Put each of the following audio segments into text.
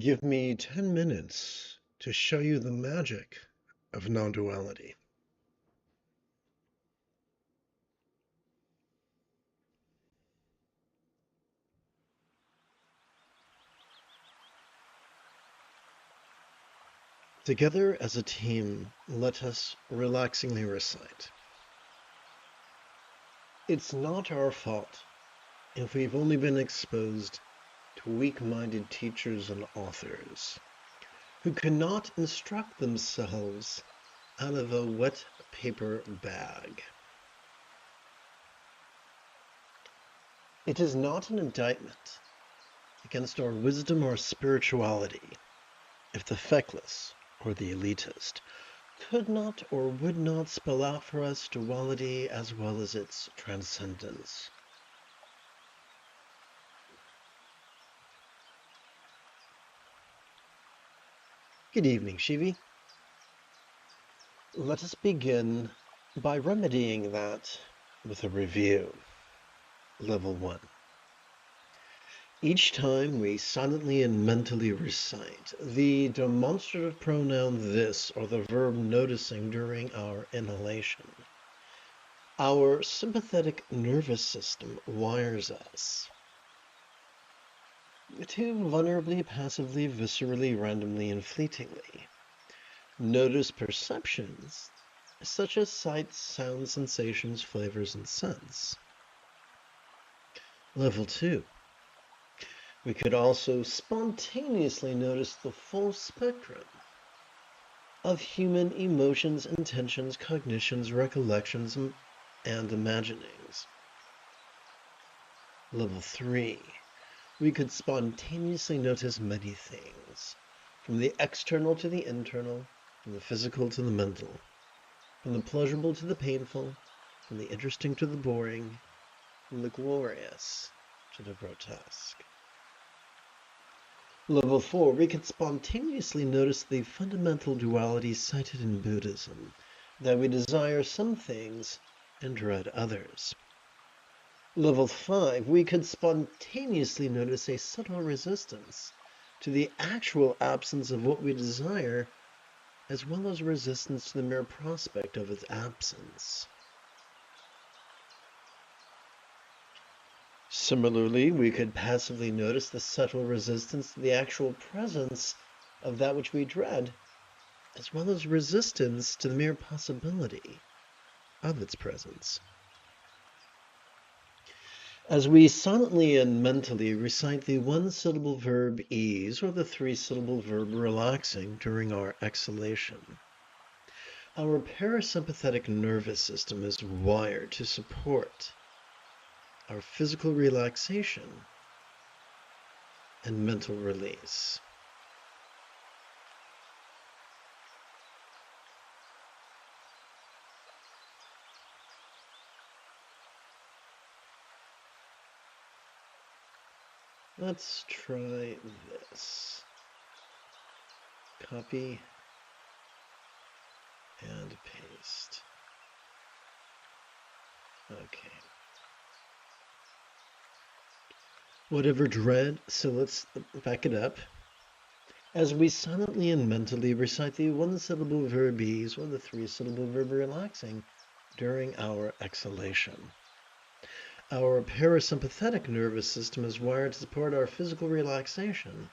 Give me 10 minutes to show you the magic of non-duality. Together as a team, let us relaxingly recite. It's not our fault if we've only been exposed to weak-minded teachers and authors who cannot instruct themselves out of a wet paper bag. It is not an indictment against our wisdom or spirituality if the feckless or the elitist could not or would not spell out for us duality as well as its transcendence. Good evening, Shivi. Let us begin by remedying that with a review. Level 1. Each time we silently and mentally recite the demonstrative pronoun this or the verb noticing during our inhalation, our sympathetic nervous system wires us to vulnerably, passively, viscerally, randomly, and fleetingly notice perceptions such as sights, sounds, sensations, flavors, and scents. Level 2. We could also spontaneously notice the full spectrum of human emotions, intentions, cognitions, recollections, and imaginings. Level 3. We could spontaneously notice many things, from the external to the internal, from the physical to the mental, from the pleasurable to the painful, from the interesting to the boring, from the glorious to the grotesque. Level 4, we could spontaneously notice the fundamental duality cited in Buddhism, that we desire some things and dread others. Level 5, we could spontaneously notice a subtle resistance to the actual absence of what we desire, as well as resistance to the mere prospect of its absence. Similarly, we could passively notice the subtle resistance to the actual presence of that which we dread, as well as resistance to the mere possibility of its presence. As we silently and mentally recite the one-syllable verb ease or the three-syllable verb relaxing during our exhalation, our parasympathetic nervous system is wired to support our physical relaxation and mental release. Let's try this. Copy and paste. Okay. Whatever dread, so let's back it up. As we silently and mentally recite the one-syllable verb ease or the three-syllable verb relaxing during our exhalation. Our parasympathetic nervous system is wired to support our physical relaxation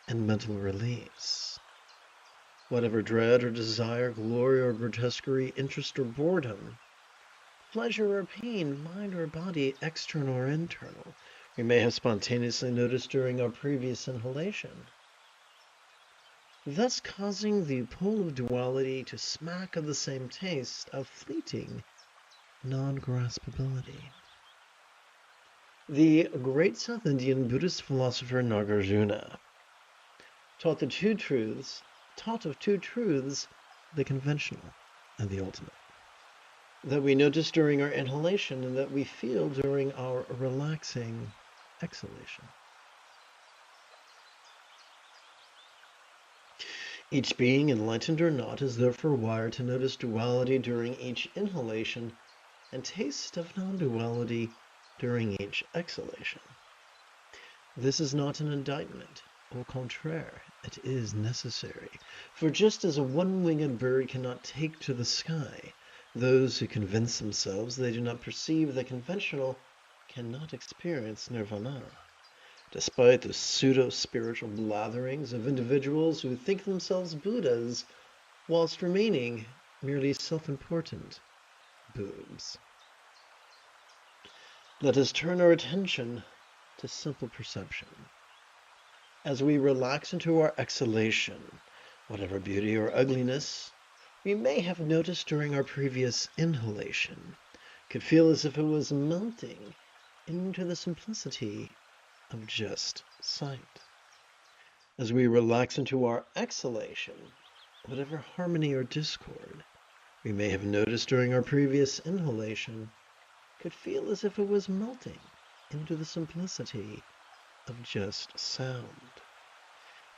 and mental release. Whatever dread or desire, glory or grotesquerie, interest or boredom, pleasure or pain, mind or body, external or internal, we may have spontaneously noticed during our previous inhalation, thus causing the pole of duality to smack of the same taste of fleeting non-graspability. The great South Indian Buddhist philosopher Nagarjuna taught of two truths, the conventional and the ultimate, that we notice during our inhalation and that we feel during our relaxing exhalation. Each being, enlightened or not, is therefore wired to notice duality during each inhalation and taste of non-duality during each exhalation. This is not an indictment Au contraire, it is necessary. For just as a one-winged bird cannot take to the sky, those who convince themselves they do not perceive the conventional cannot experience nirvana. Despite the pseudo-spiritual blatherings of individuals who think themselves Buddhas, whilst remaining merely self-important boobs. Let us turn our attention to simple perception. As we relax into our exhalation, whatever beauty or ugliness we may have noticed during our previous inhalation could feel as if it was melting into the simplicity of just sight. As we relax into our exhalation, whatever harmony or discord we may have noticed during our previous inhalation could feel as if it was melting into the simplicity of just sound.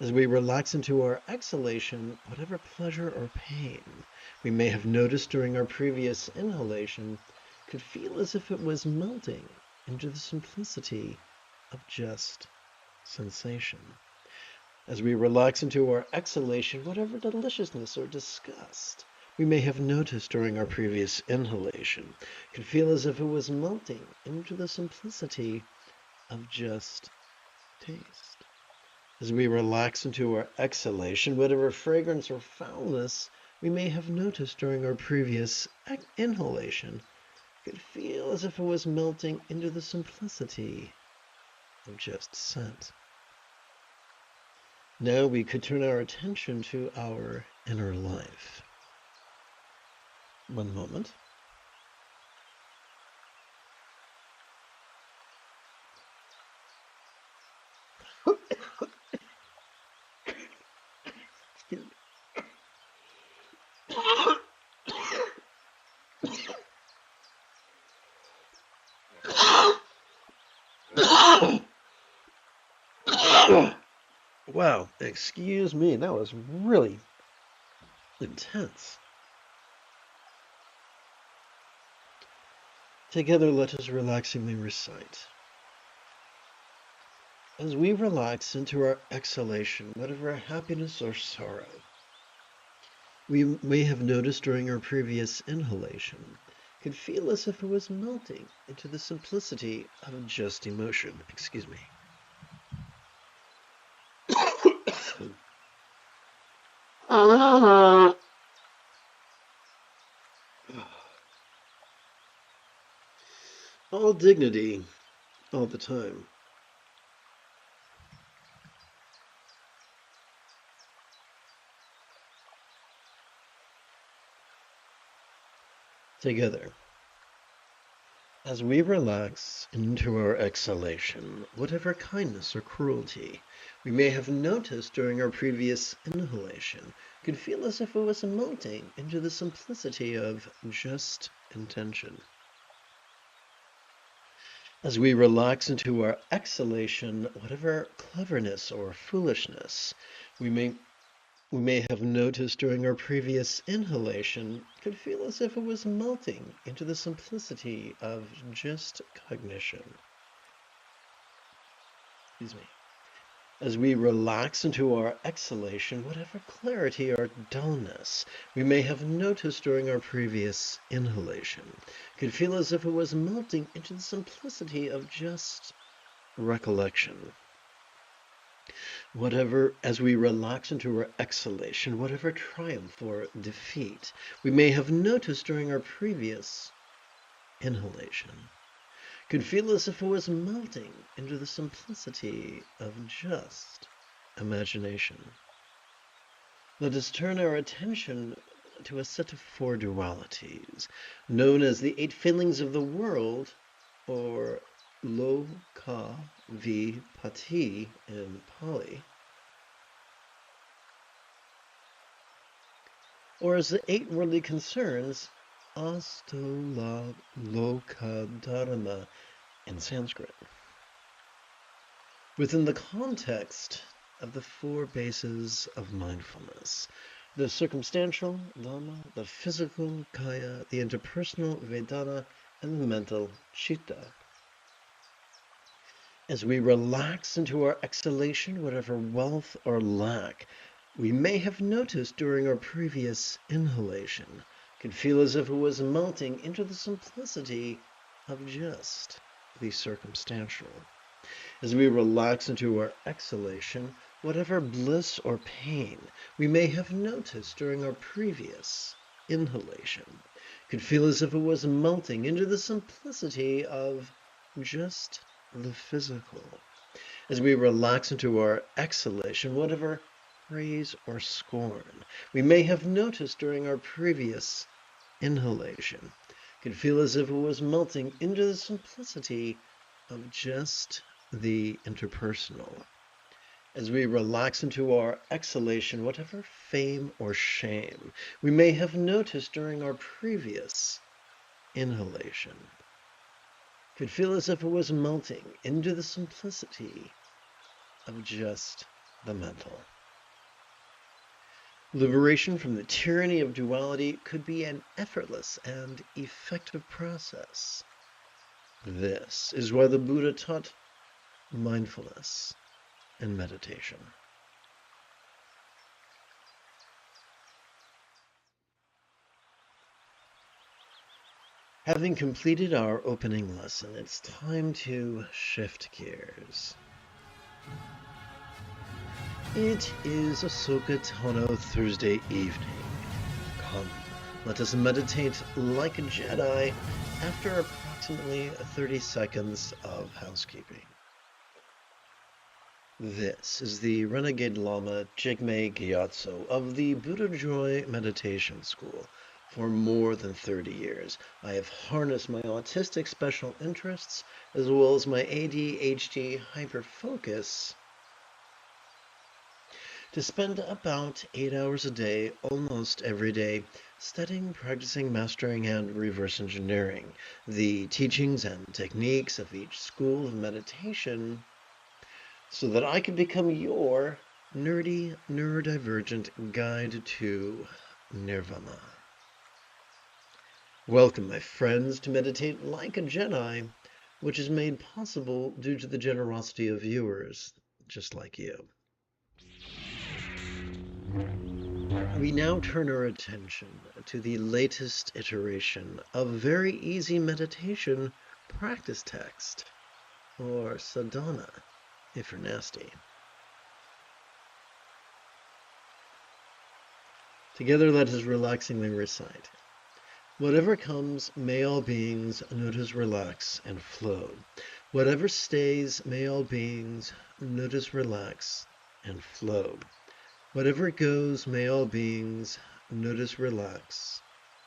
As we relax into our exhalation, whatever pleasure or pain we may have noticed during our previous inhalation could feel as if it was melting into the simplicity of just sensation. As we relax into our exhalation, whatever deliciousness or disgust we may have noticed during our previous inhalation could feel as if it was melting into the simplicity of just taste. As we relax into our exhalation, whatever fragrance or foulness we may have noticed during our previous inhalation could feel as if it was melting into the simplicity of just scent. Now we could turn our attention to our inner life. One moment. Excuse me. Wow, excuse me, that was really intense. Together, let us relaxingly recite. As we relax into our exhalation, whatever happiness or sorrow we may have noticed during our previous inhalation could feel as if it was melting into the simplicity of just emotion. Excuse me. All dignity, all the time. Together. As we relax into our exhalation, whatever kindness or cruelty we may have noticed during our previous inhalation could feel as if it was melting into the simplicity of just intention. As we relax into our exhalation, whatever cleverness or foolishness we may have noticed during our previous inhalation could feel as if it was melting into the simplicity of just cognition. Excuse me. As we relax into our exhalation, whatever clarity or dullness we may have noticed during our previous inhalation could feel as if it was melting into the simplicity of just recollection. As we relax into our exhalation, whatever triumph or defeat we may have noticed during our previous inhalation could feel as if it was melting into the simplicity of just imagination. Let us turn our attention to a set of 4 dualities, known as the 8 feelings of the world, or Loka Vipati in Pali, or as the 8 worldly concerns, Astola Loka Dharma in Sanskrit. Within the context of the 4 bases of mindfulness, the circumstantial, Lama, the physical, Kaya, the interpersonal, Vedana, and the mental, Chitta. As we relax into our exhalation, whatever wealth or lack we may have noticed during our previous inhalation could feel as if it was melting into the simplicity of just the circumstantial. As we relax into our exhalation, whatever bliss or pain we may have noticed during our previous inhalation could feel as if it was melting into the simplicity of just the physical. As we relax into our exhalation, whatever praise or scorn we may have noticed during our previous inhalation could feel as if it was melting into the simplicity of just the interpersonal. As we relax into our exhalation, whatever fame or shame we may have noticed during our previous inhalation could feel as if it was melting into the simplicity of just the mental. Liberation from the tyranny of duality could be an effortless and effective process. This is why the Buddha taught mindfulness and meditation. Having completed our opening lesson, it's time to shift gears. It is Ahsoka Tano Thursday evening. Come, let us meditate like a Jedi after approximately 30 seconds of housekeeping. This is the Renegade Lama Jigme Gyatso of the Buddha Joy Meditation School. For more than 30 years, I have harnessed my autistic special interests as well as my ADHD hyperfocus to spend about 8 hours a day, almost every day, studying, practicing, mastering, and reverse engineering the teachings and techniques of each school of meditation so that I could become your nerdy, neurodivergent guide to nirvana. Welcome, my friends, to Meditate Like a Jedi, which is made possible due to the generosity of viewers just like you. We now turn our attention to the latest iteration of very easy meditation practice text, or sadhana, if you're nasty. Together, let us relaxingly recite. Whatever comes, may all beings notice, relax, and flow. Whatever stays, may all beings notice, relax, and flow. Whatever goes, may all beings notice, relax,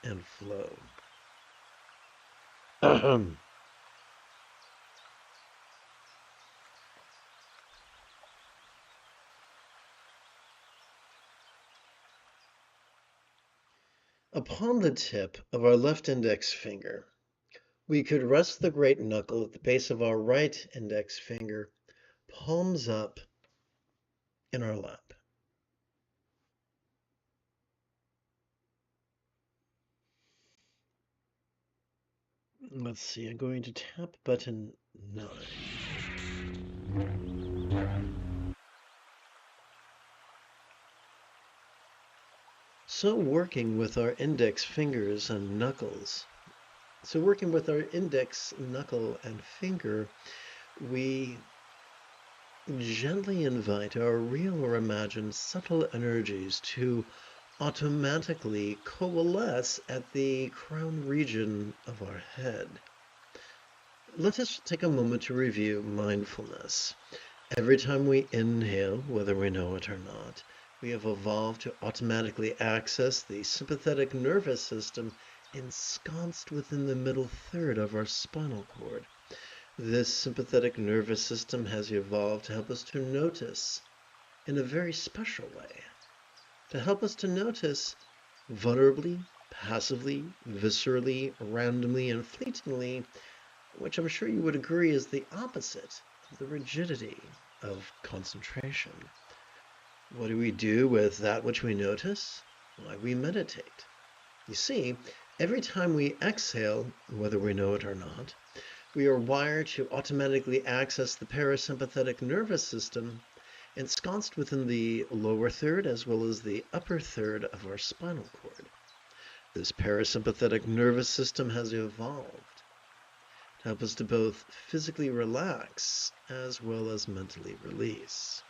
and flow. Upon the tip of our left index finger, we could rest the great knuckle at the base of our right index finger, palms up in our lap. Let's see, I'm going to tap button 9. So working with our index fingers and knuckles, knuckle and finger, we gently invite our real or imagined subtle energies to automatically coalesce at the crown region of our head. Let us take a moment to review mindfulness. Every time we inhale, whether we know it or not, we have evolved to automatically access the sympathetic nervous system ensconced within the middle third of our spinal cord. This sympathetic nervous system has evolved to help us to notice in a very special way, to help us to notice vulnerably, passively, viscerally, randomly, and fleetingly, which I'm sure you would agree is the opposite of the rigidity of concentration. What do we do with that which we notice? Why, we meditate. You see, every time we exhale, whether we know it or not, We are wired to automatically access the parasympathetic nervous system, ensconced within the lower third as well as the upper third of our spinal cord. This parasympathetic nervous system has evolved to help us to both physically relax as well as mentally release.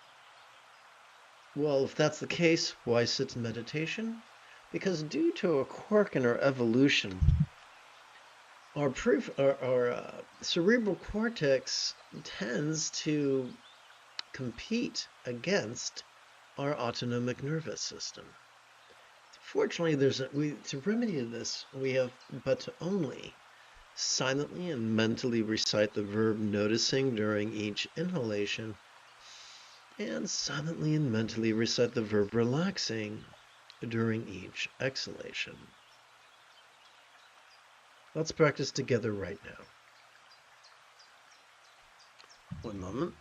Well, if that's the case, why sit in meditation? Because due to a quirk in our evolution, our cerebral cortex tends to compete against our autonomic nervous system. Fortunately, to remedy this, we have but to only silently and mentally recite the verb noticing during each inhalation, and silently and mentally recite the verb relaxing during each exhalation. Let's practice together right now. One moment.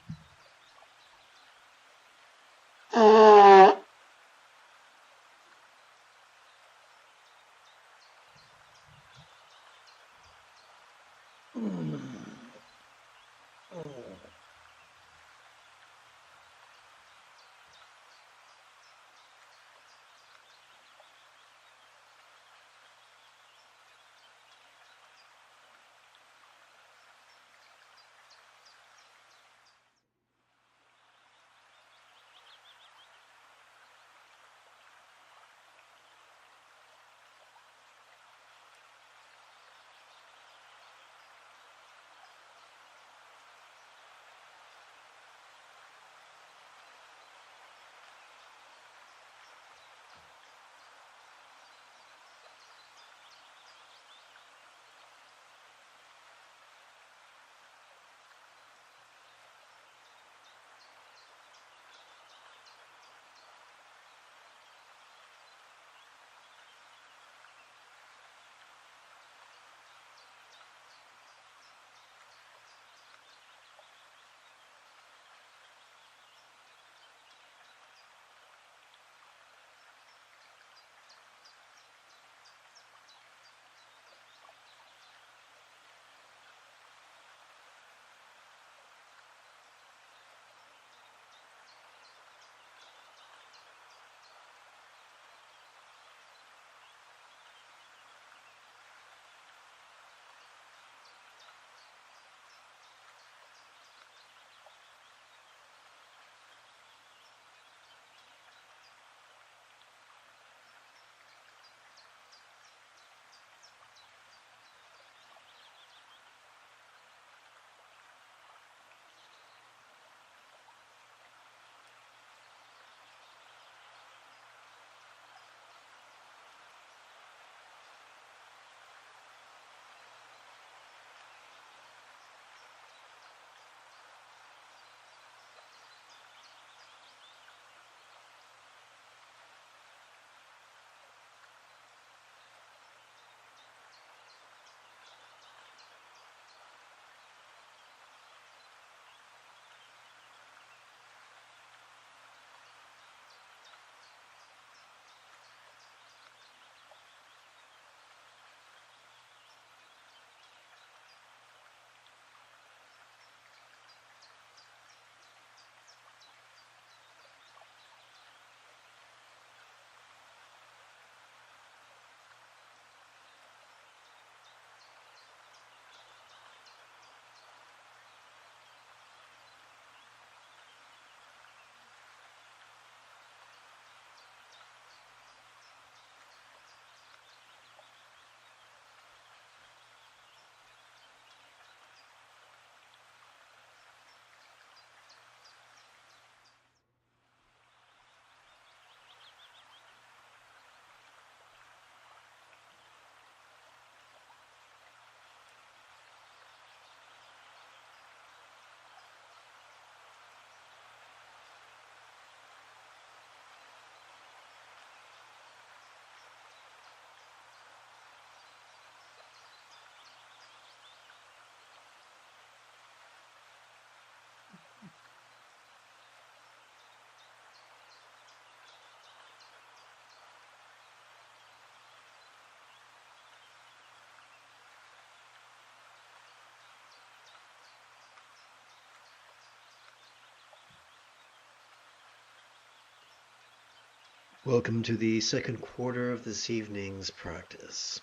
Welcome to the second quarter of this evening's practice.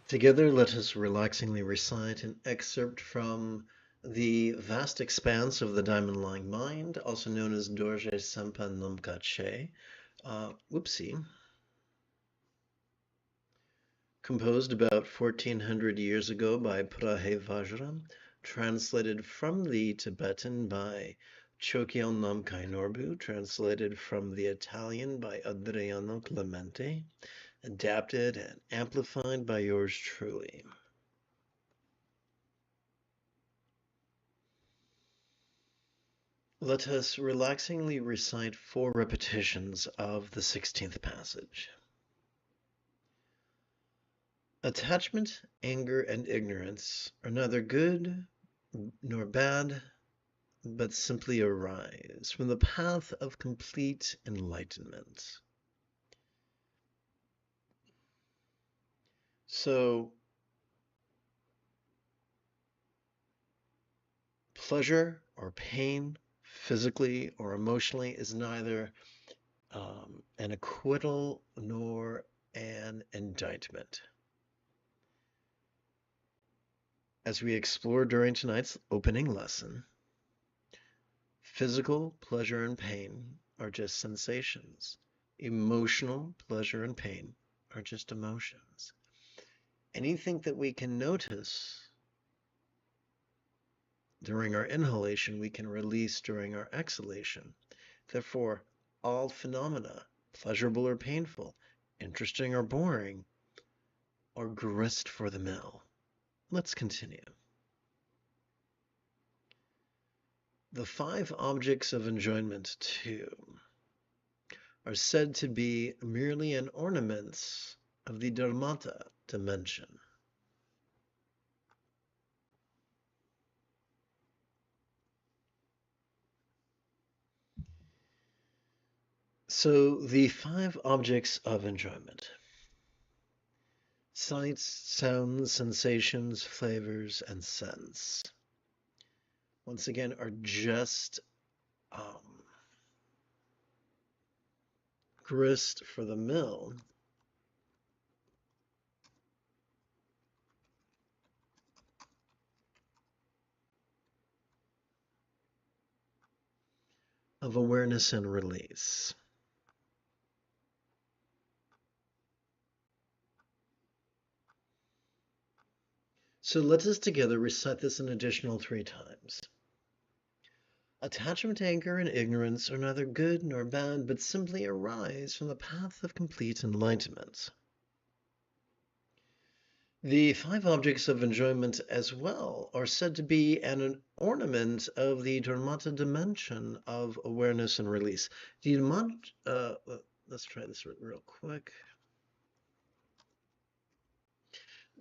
Together, let us relaxingly recite an excerpt from The Vast Expanse of the Diamond-Lying Mind, also known as Dorje Sempa Numka Che. Composed about 1400 years ago by Prahe Vajra, translated from the Tibetan by Chogyal Namkhai Norbu, translated from the Italian by Adriano Clemente, adapted and amplified by yours truly. Let us relaxingly recite 4 repetitions of the 16th passage. Attachment, anger, and ignorance are neither good nor bad, but simply arise from the path of complete enlightenment. So, pleasure or pain, physically or emotionally, is neither an acquittal nor an indictment. As we explore during tonight's opening lesson, physical pleasure and pain are just sensations. Emotional pleasure and pain are just emotions. Anything that we can notice during our inhalation, we can release during our exhalation. Therefore, all phenomena, pleasurable or painful, interesting or boring, are grist for the mill. Let's continue. The 5 objects of enjoyment, too, are said to be merely an ornament of the Dharmata dimension. So the 5 objects of enjoyment: sights, sounds, sensations, flavors, and scents, once again, are just grist for the mill of awareness and release. So let us together recite this an additional 3 times. Attachment, anger, and ignorance are neither good nor bad, but simply arise from the path of complete enlightenment. The 5 objects of enjoyment as well are said to be an ornament of the Dharmata dimension of awareness and release. Let's try this real quick.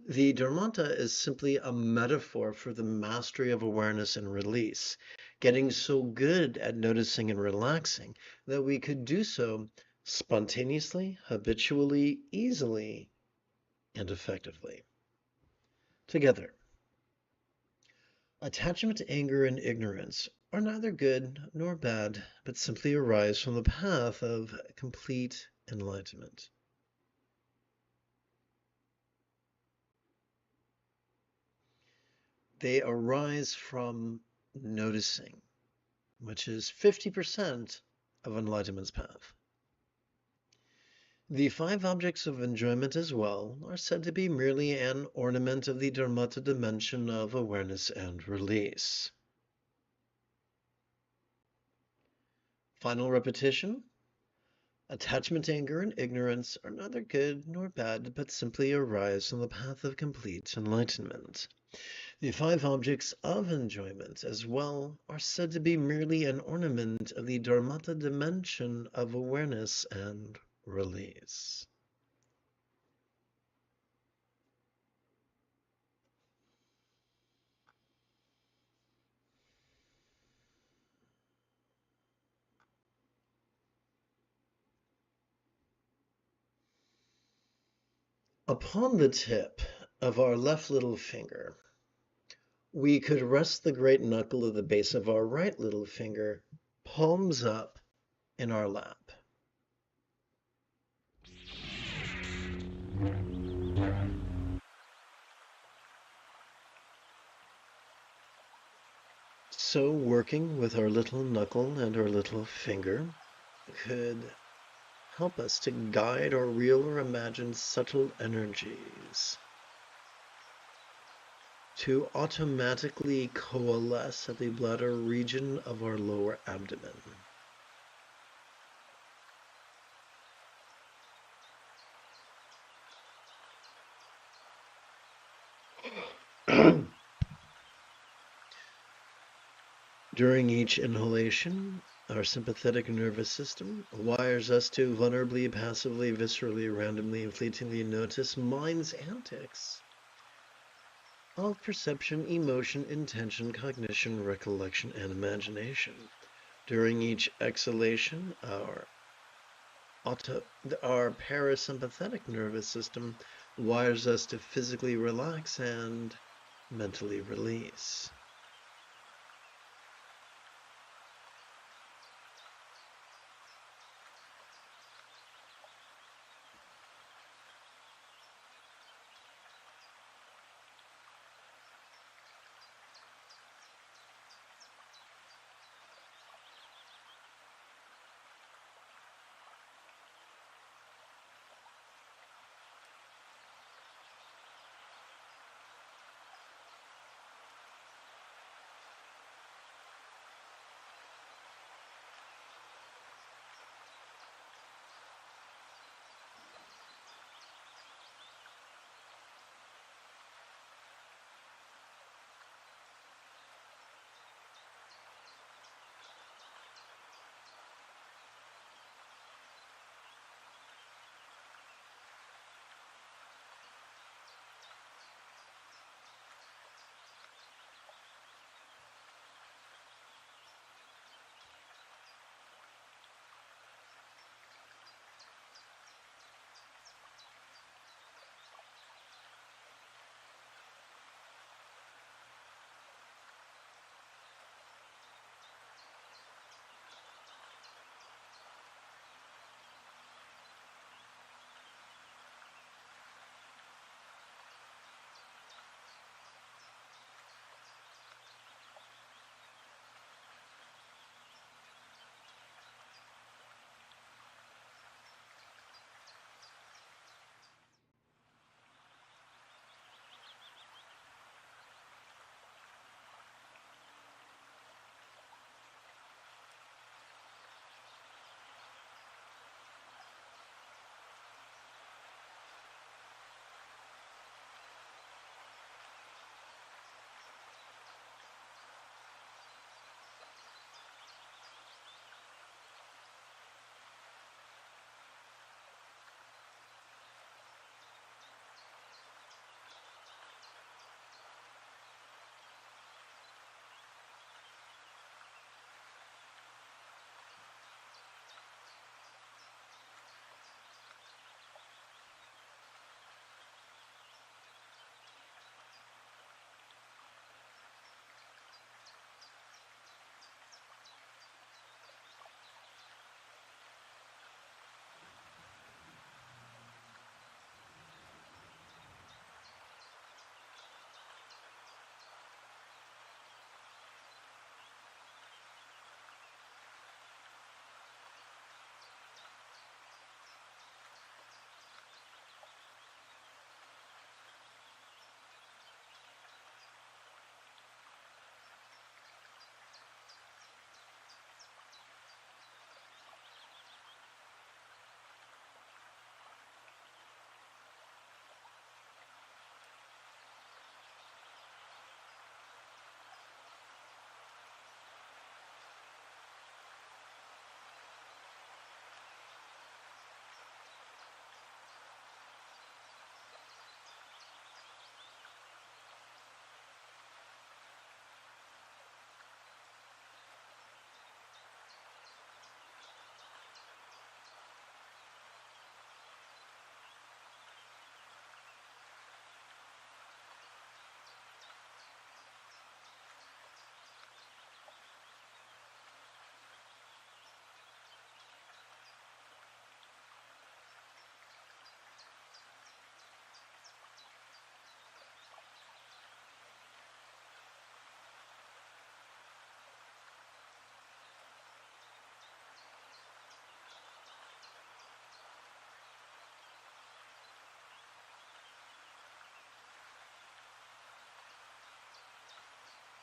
The Dharmata is simply a metaphor for the mastery of awareness and release, getting so good at noticing and relaxing that we could do so spontaneously, habitually, easily, and effectively. Together. Attachment, anger, and ignorance are neither good nor bad, but simply arise from the path of complete enlightenment. They arise from noticing, which is 50% of enlightenment's path. The 5 objects of enjoyment as well are said to be merely an ornament of the Dharmata dimension of awareness and release. Final repetition. Attachment, anger, and ignorance are neither good nor bad, but simply arise from the path of complete enlightenment. The 5 objects of enjoyment as well are said to be merely an ornament of the Dharmata dimension of awareness and release. Upon the tip of our left little finger We could rest the great knuckle at the base of our right little finger, palms up in our lap. So working with our little knuckle and our little finger could help us to guide or real or imagine subtle energies to automatically coalesce at the bladder region of our lower abdomen. During each inhalation, our sympathetic nervous system wires us to vulnerably, passively, viscerally, randomly, and fleetingly notice mind's antics of perception, emotion, intention, cognition, recollection, and imagination. During each exhalation, our parasympathetic nervous system wires us to physically relax and mentally release.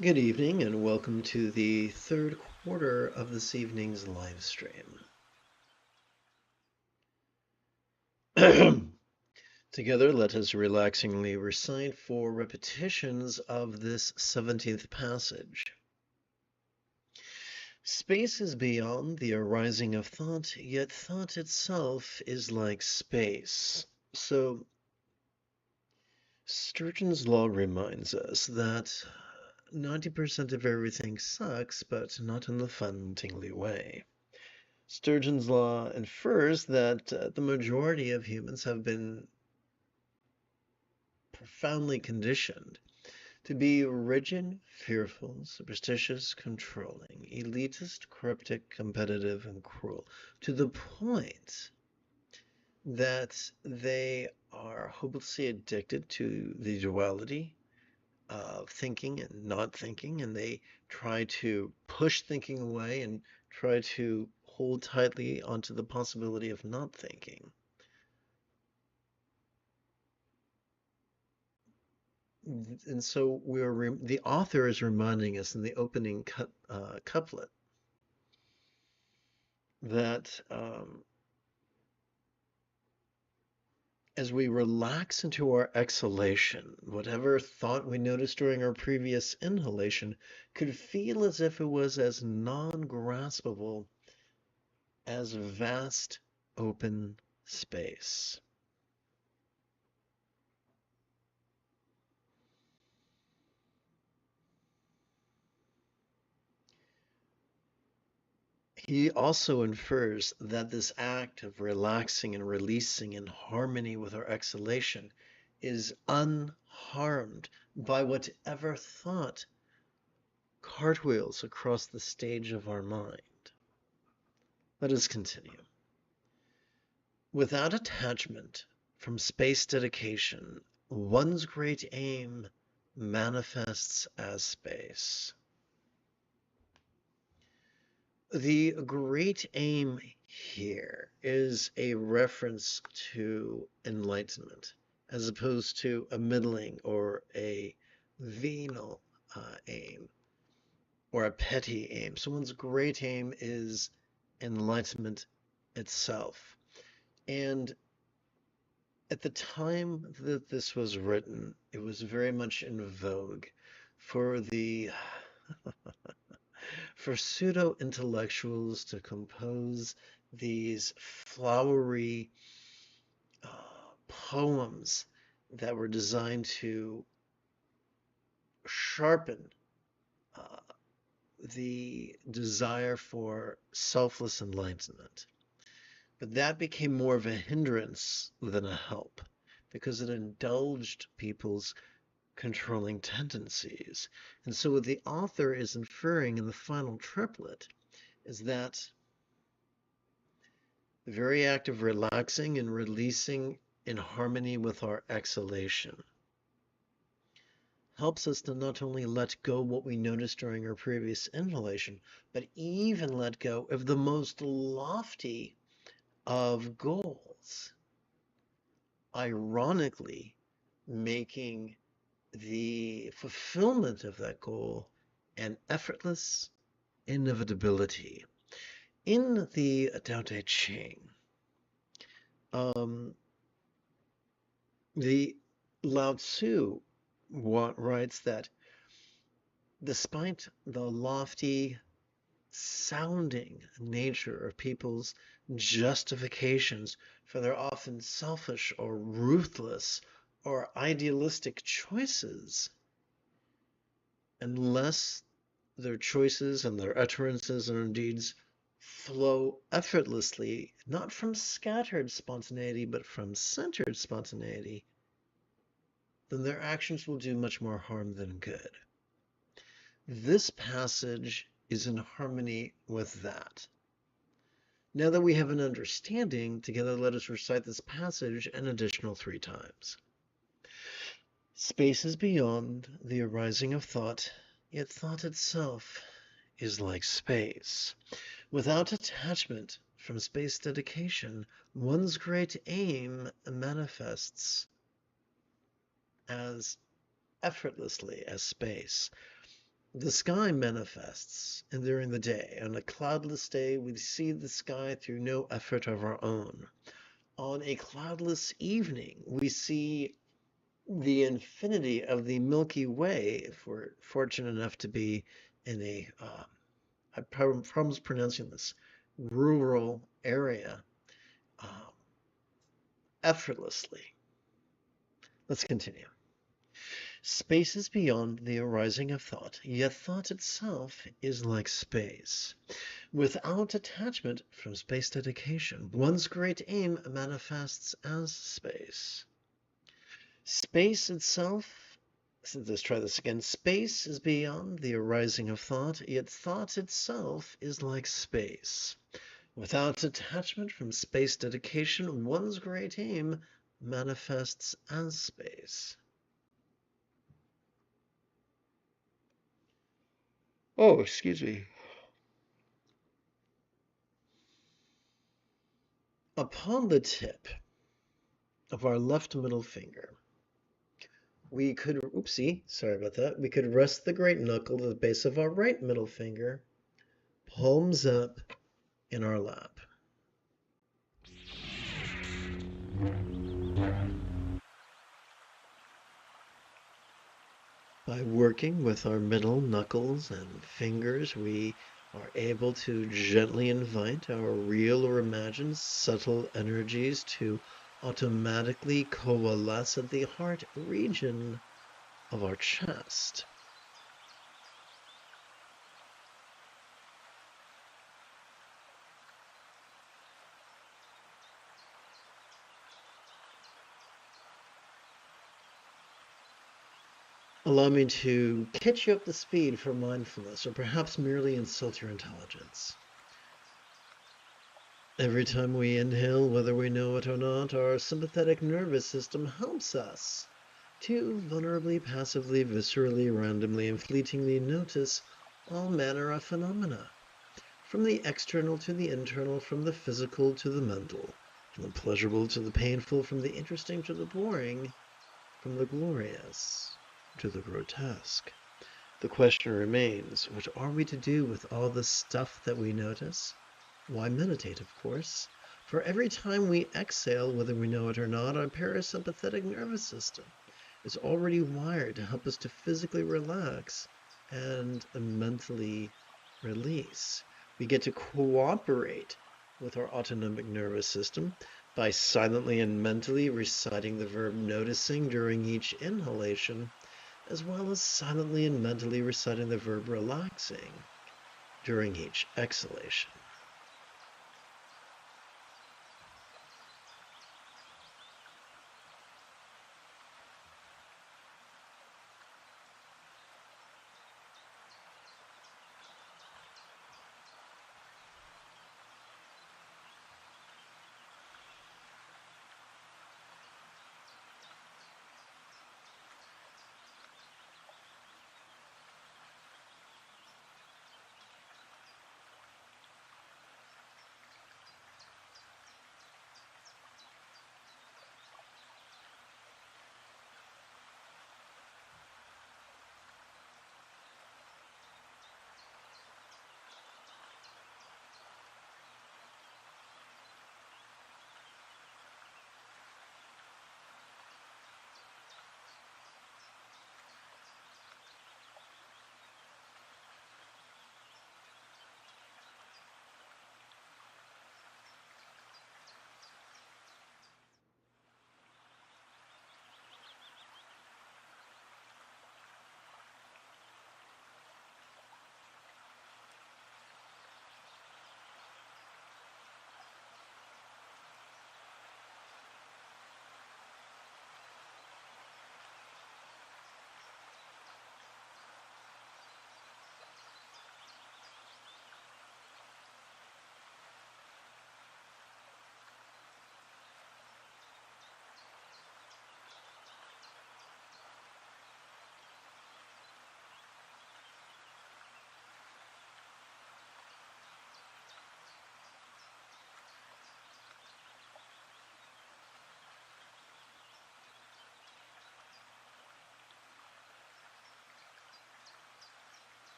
Good evening and welcome to the third quarter of this evening's live stream. Together, let us relaxingly recite 4 repetitions of this 17th passage. Space is beyond the arising of thought, yet thought itself is like space. So, Sturgeon's law reminds us that 90% of everything sucks, but not in the fun, tingly way. Sturgeon's law infers that the majority of humans have been profoundly conditioned to be rigid, fearful, superstitious, controlling, elitist, cryptic, competitive, and cruel, to the point that they are hopelessly addicted to the duality of thinking and not thinking, and they try to push thinking away and try to hold tightly onto the possibility of not thinking. And so the author is reminding us in the opening couplet that as we relax into our exhalation, whatever thought we noticed during our previous inhalation could feel as if it was as non-graspable as vast open space. He also infers that this act of relaxing and releasing in harmony with our exhalation is unharmed by whatever thought cartwheels across the stage of our mind. Let us continue. Without attachment from space dedication, one's great aim manifests as space. The great aim here is a reference to enlightenment, as opposed to a middling or a venal aim or a petty aim. So one's great aim is enlightenment itself. And at the time that this was written, it was very much in vogue for the for pseudo-intellectuals to compose these flowery poems that were designed to sharpen uh, the desire for selfless enlightenment. But that became more of a hindrance than a help because it indulged people's controlling tendencies. And so what the author is inferring in the final triplet is that the very act of relaxing and releasing in harmony with our exhalation helps us to not only let go what we noticed during our previous inhalation, but even let go of the most lofty of goals. Ironically, making the fulfillment of that goal an effortless inevitability. In the Tao Te Ching, the Lao Tzu writes that despite the lofty sounding nature of people's justifications for their often selfish or ruthless or idealistic choices, unless their choices and their utterances and deeds flow effortlessly, not from scattered spontaneity, but from centered spontaneity, then their actions will do much more harm than good. This passage is in harmony with that. Now that we have an understanding, together let us recite this passage an additional 3 times. Space is beyond the arising of thought, yet thought itself is like space. Without attachment from space dedication, one's great aim manifests as effortlessly as space. The sky manifests, and during the day. On a cloudless day, we see the sky through no effort of our own. On a cloudless evening, we see the infinity of the Milky Way, if we're fortunate enough to be in a, I promise pronouncing this, rural area, um, effortlessly. Let's continue. Space is beyond the arising of thought, yet thought itself is like space. Without attachment from space dedication, one's great aim manifests as space. Space itself, let's try this again. Space is beyond the arising of thought, yet thought itself is like space. Without attachment from space dedication, one's great aim manifests as space. Oh, excuse me. Upon the tip of our left middle finger, we could, oopsie, sorry about that. We could rest the great knuckle at the base of our right middle finger, palms up in our lap. By working with our middle knuckles and fingers, we are able to gently invite our real or imagined subtle energies to automatically coalesce at the heart region of our chest. Allow me to catch you up to speed for mindfulness, or perhaps merely insult your intelligence. Every time we inhale, whether we know it or not, our sympathetic nervous system helps us to vulnerably, passively, viscerally, randomly, and fleetingly notice all manner of phenomena, from the external to the internal, from the physical to the mental, from the pleasurable to the painful, from the interesting to the boring, from the glorious to the grotesque. The question remains, what are we to do with all the stuff that we notice? Why, meditate, of course. For every time we exhale, whether we know it or not, our parasympathetic nervous system is already wired to help us to physically relax and mentally release. We get to cooperate with our autonomic nervous system by silently and mentally reciting the verb noticing during each inhalation, as well as silently and mentally reciting the verb relaxing during each exhalation.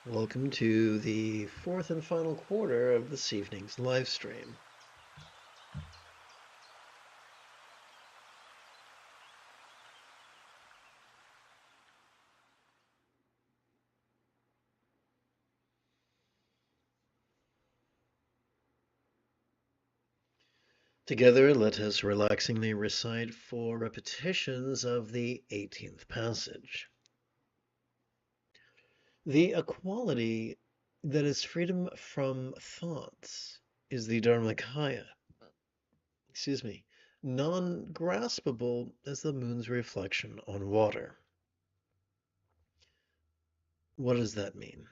Welcome to the fourth and final quarter of this evening's live stream. Together, let us relaxingly recite 4 repetitions of the 18th passage. The equality that is freedom from thoughts is the Dharmakaya. Non-graspable as the moon's reflection on water. What does that mean?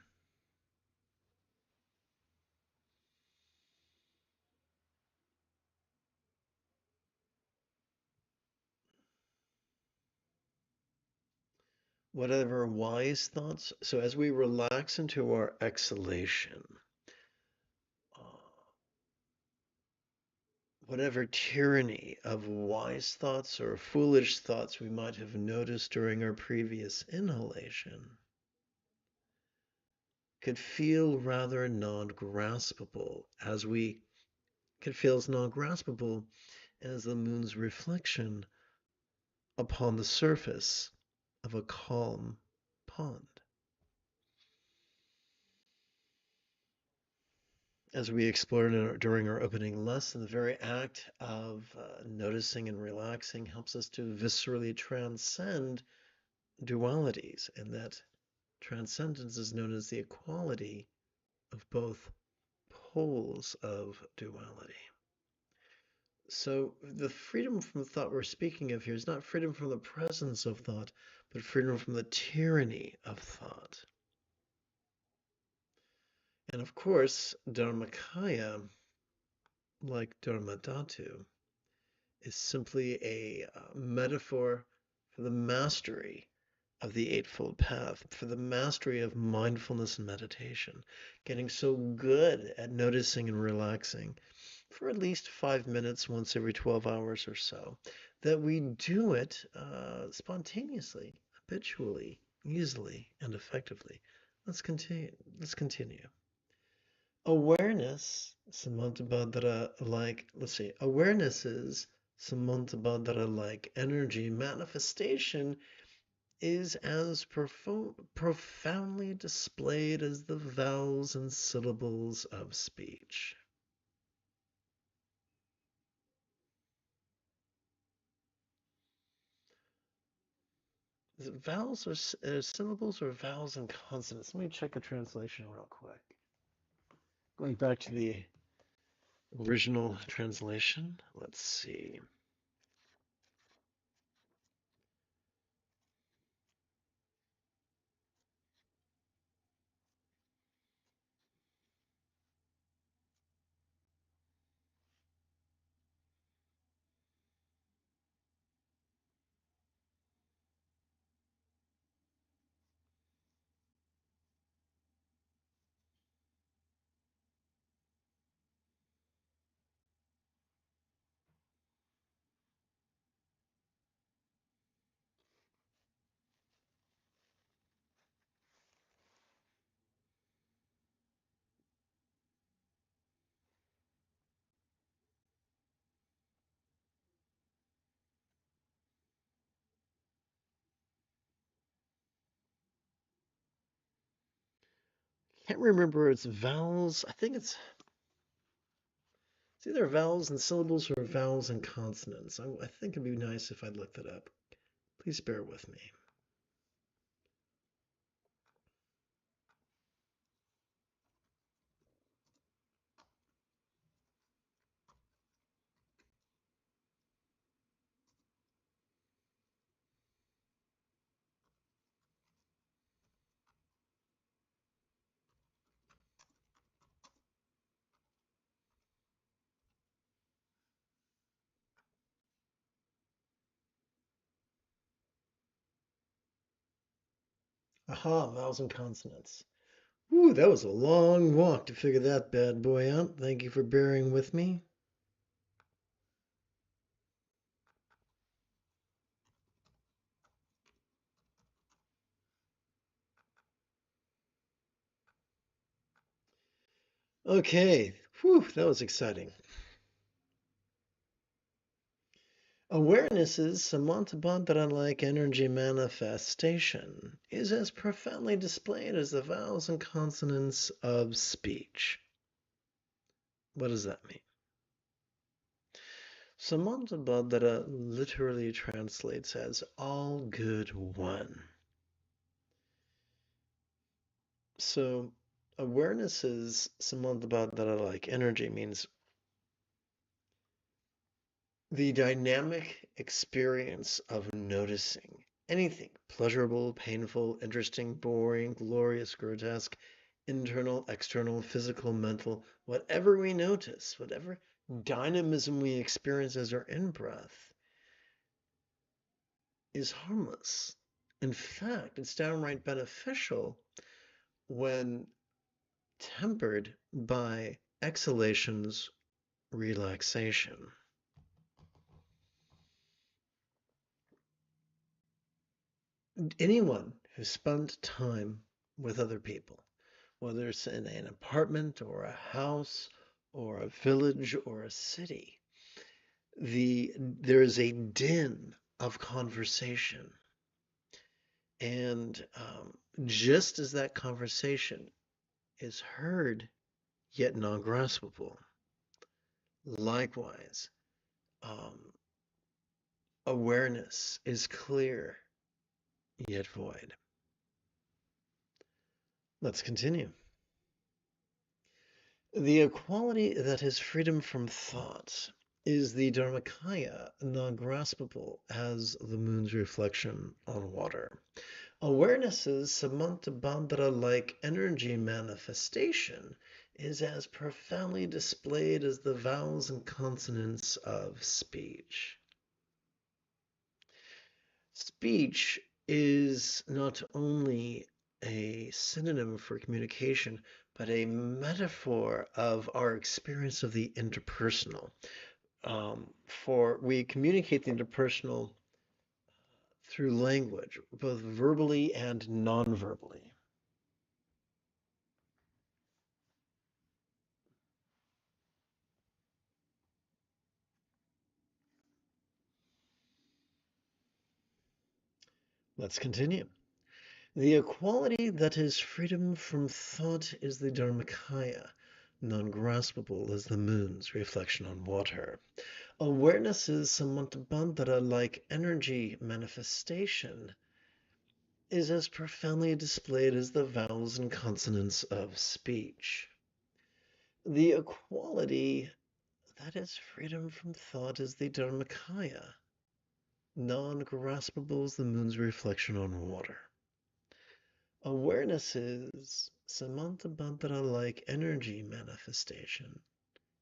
Whatever wise thoughts, so as we relax into our exhalation, whatever tyranny of wise thoughts or foolish thoughts we might have noticed during our previous inhalation could feel rather non-graspable as the moon's reflection upon the surface of a calm pond. As we explored during our opening lesson, the very act of noticing and relaxing helps us to viscerally transcend dualities, and that transcendence is known as the equality of both poles of duality. So the freedom from thought we're speaking of here is not freedom from the presence of thought, but freedom from the tyranny of thought. And of course, Dharmakaya, like Dharmadhatu, is simply a metaphor for the mastery of the Eightfold Path, for the mastery of mindfulness and meditation, getting so good at noticing and relaxing for at least 5 minutes once every 12 hours or so, that we do it spontaneously, habitually, easily, and effectively. Let's continue. Awareness, awareness is Samantabhadra like energy manifestation is as profoundly displayed as the vowels and syllables of speech. Is it vowels or syllables or vowels and consonants? Let me check a translation real quick. Going back to the original translation, let's see. Can't remember it's vowels. I think it's either vowels and syllables or vowels and consonants. I think it'd be nice if I looked it up. Please bear with me. Aha, vowels and consonants. Ooh, that was a long walk to figure that bad boy out. Thank you for bearing with me. Okay, whew, that was exciting. Awareness's Samantabhadra-like energy manifestation is as profoundly displayed as the vowels and consonants of speech. What does that mean? Samantabhadra literally translates as all good one. So awareness's Samantabhadra-like energy means the dynamic experience of noticing anything pleasurable, painful, interesting, boring, glorious, grotesque, internal, external, physical, mental, whatever we notice, whatever dynamism we experience as our in-breath is harmless. In fact, it's downright beneficial when tempered by exhalation's relaxation. Anyone who spent time with other people, whether it's in an apartment or a house or a village or a city, there is a din of conversation. And just as that conversation is heard yet non-graspable, likewise, um, awareness is clear yet void. Let's continue. The equality that is freedom from thought is the Dharmakaya, non-graspable as the moon's reflection on water. Awareness's Samantabhadra-like energy manifestation is as profoundly displayed as the vowels and consonants of speech. Speech is not only a synonym for communication, but a metaphor of our experience of the interpersonal. For we communicate the interpersonal through language, both verbally and non-verbally. Let's continue. The equality that is freedom from thought is the Dharmakaya, non-graspable as the moon's reflection on water. Awareness's Samantabhadra-like energy manifestation is as profoundly displayed as the vowels and consonants of speech. The equality that is freedom from thought is the Dharmakaya, non-graspable as the moon's reflection on water. Awareness's Samantabhadra-like energy manifestation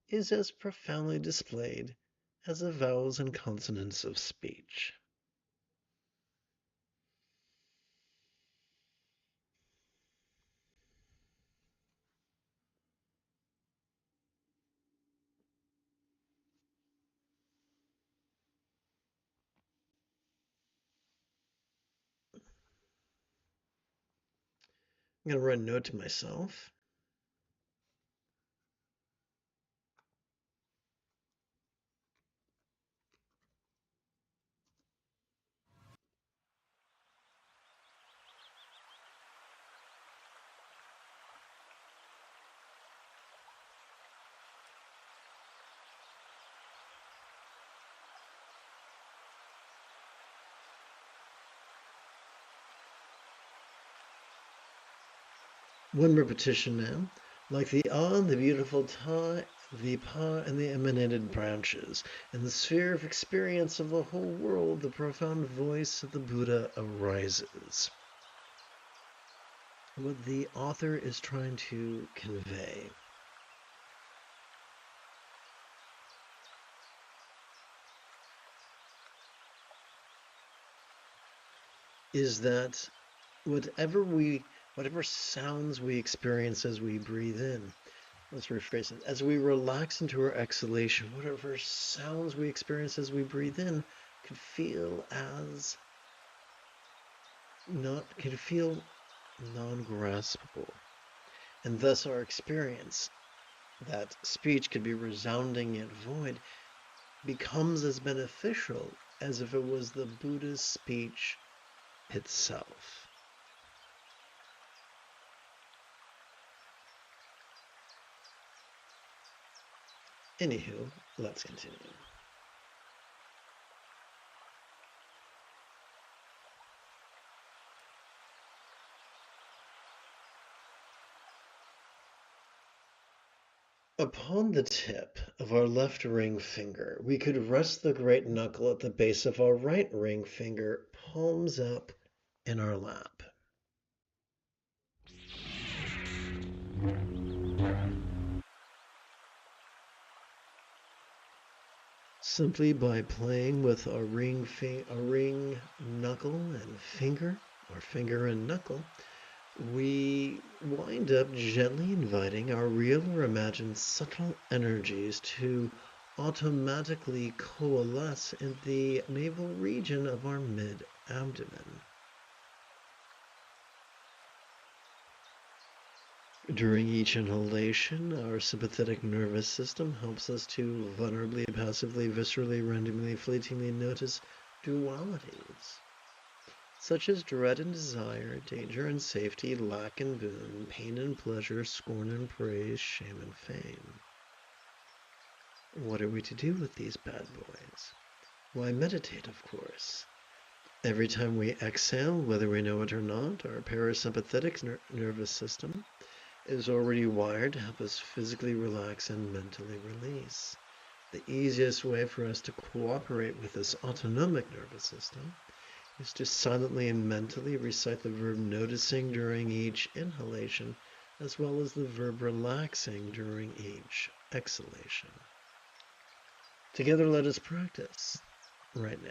is as profoundly displayed as the vowels and consonants of speech. I'm going to write a note to myself. One repetition now. Like the Ah, the beautiful Ta, the Pa, and the emanated branches. In the sphere of experience of the whole world, the profound voice of the Buddha arises. What the author is trying to convey is that whatever sounds we experience as we breathe in, let's rephrase it, as we relax into our exhalation, whatever sounds we experience as we breathe in could feel non-graspable, and thus our experience that speech could be resounding yet void, becomes as beneficial as if it was the Buddha's speech itself. Anywho, let's continue. Upon the tip of our left ring finger, we could rest the great knuckle at the base of our right ring finger, palms up in our lap. Simply by playing with our ring knuckle and finger, or finger and knuckle, we wind up gently inviting our real or imagined subtle energies to automatically coalesce in the navel region of our mid-abdomen. During each inhalation, our sympathetic nervous system helps us to vulnerably, passively, viscerally, randomly, fleetingly notice dualities, such as dread and desire, danger and safety, lack and boon, pain and pleasure, scorn and praise, shame and fame. What are we to do with these bad boys? Why, meditate, of course. Every time we exhale, whether we know it or not, our parasympathetic nervous system is already wired to help us physically relax and mentally release. The easiest way for us to cooperate with this autonomic nervous system is to silently and mentally recite the verb noticing during each inhalation, as well as the verb relaxing during each exhalation. Together, let us practice right now.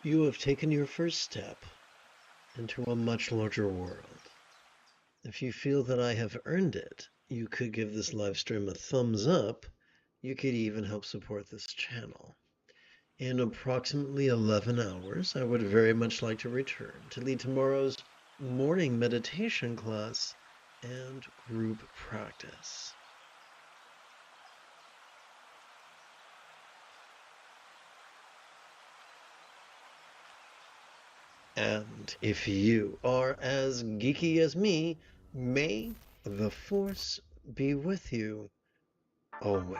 You have taken your first step into a much larger world. If you feel that I have earned it, you could give this live stream a thumbs up. You could even help support this channel. In approximately 11 hours, I would very much like to return to lead tomorrow's morning meditation class and group practice. And if you are as geeky as me, may the Force be with you always.